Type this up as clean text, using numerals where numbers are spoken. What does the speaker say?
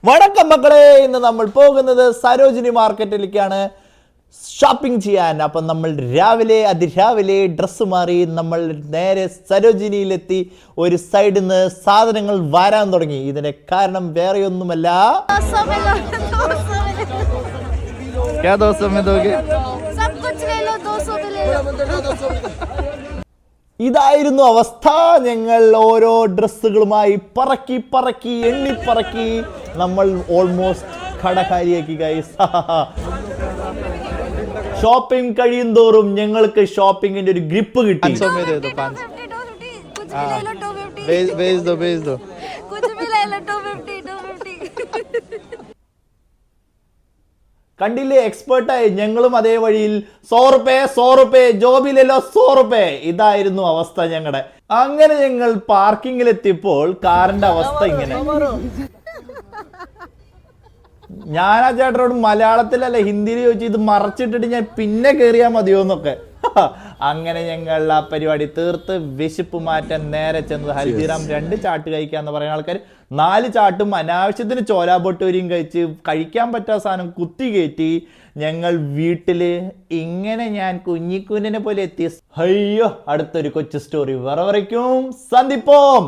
വണക്കം മക്കളെ, ഇന്ന് നമ്മൾ പോകുന്നത് സരോജിനി മാർക്കറ്റിലേക്കാണ് ഷോപ്പിംഗ് ചെയ്യാൻ. അപ്പം നമ്മൾ അതിരാവിലെ ഡ്രസ്സ് മാറി നമ്മൾ നേരെ സരോജിനിയിലെത്തി. ഒരു സൈഡിൽ നിന്ന് സാധനങ്ങൾ വരാൻ തുടങ്ങി. ഇതിന്റെ കാരണം വേറെയൊന്നുമല്ല, ഇതായിരുന്നു അവസ്ഥ. ഞങ്ങൾ ഓരോ ഡ്രസ്സുകളുമായി പറക്കി എണ്ണിപ്പറക്കി നമ്മൾ ഓൾമോസ്റ്റ് കടകാരിയാക്കി ഗൈസ്. ഷോപ്പിംഗ് കഴിയും തോറും ഞങ്ങൾക്ക് ഷോപ്പിംഗിന്റെ ഒരു ഗ്രിപ്പ് കിട്ടി. കണ്ടില്ലേ, എക്സ്പേർട്ടായി. ഞങ്ങളും അതേ വഴിയിൽ 100 റുപ്പേ ജോബിലല്ലോ 100 റുപ്പേ. ഇതായിരുന്നു അവസ്ഥ ഞങ്ങളുടെ. അങ്ങനെ ഞങ്ങൾ പാർക്കിങ്ങിലെത്തിയപ്പോൾ കാറിന്റെ അവസ്ഥ ഇങ്ങനെ. ഞാൻ ആ ചേട്ടനോട് മലയാളത്തിലല്ല ഹിന്ദിയിൽ ചോദിച്ചു, ഇത് മറച്ചിട്ടിട്ട് ഞാൻ പിന്നെ കയറിയാൽ മതിയോ എന്നൊക്കെ. അങ്ങനെ ഞങ്ങൾ ആ പരിപാടി തീർത്ത് വിശപ്പ് മാറ്റാൻ നേരെ ചെന്നത് ഹൽദിറാം 2 ചാട്ട് കഴിക്കാന്ന് പറയുന്ന ആൾക്കാർ 4 ചാട്ടും അനാവശ്യത്തിന് ചോലാബൊട്ടൂരിയും കഴിച്ച് കഴിക്കാൻ പറ്റാത്ത സാധനം കുത്തി കയറ്റി ഞങ്ങൾ വീട്ടില്. ഇങ്ങനെ ഞാൻ കുഞ്ഞിക്കുഞ്ഞിനെ പോലെ എത്തി. അയ്യോ, അടുത്തൊരു കൊച്ചു സ്റ്റോറി വേറെ വരയ്ക്കും. സന്ദിപ്പോം.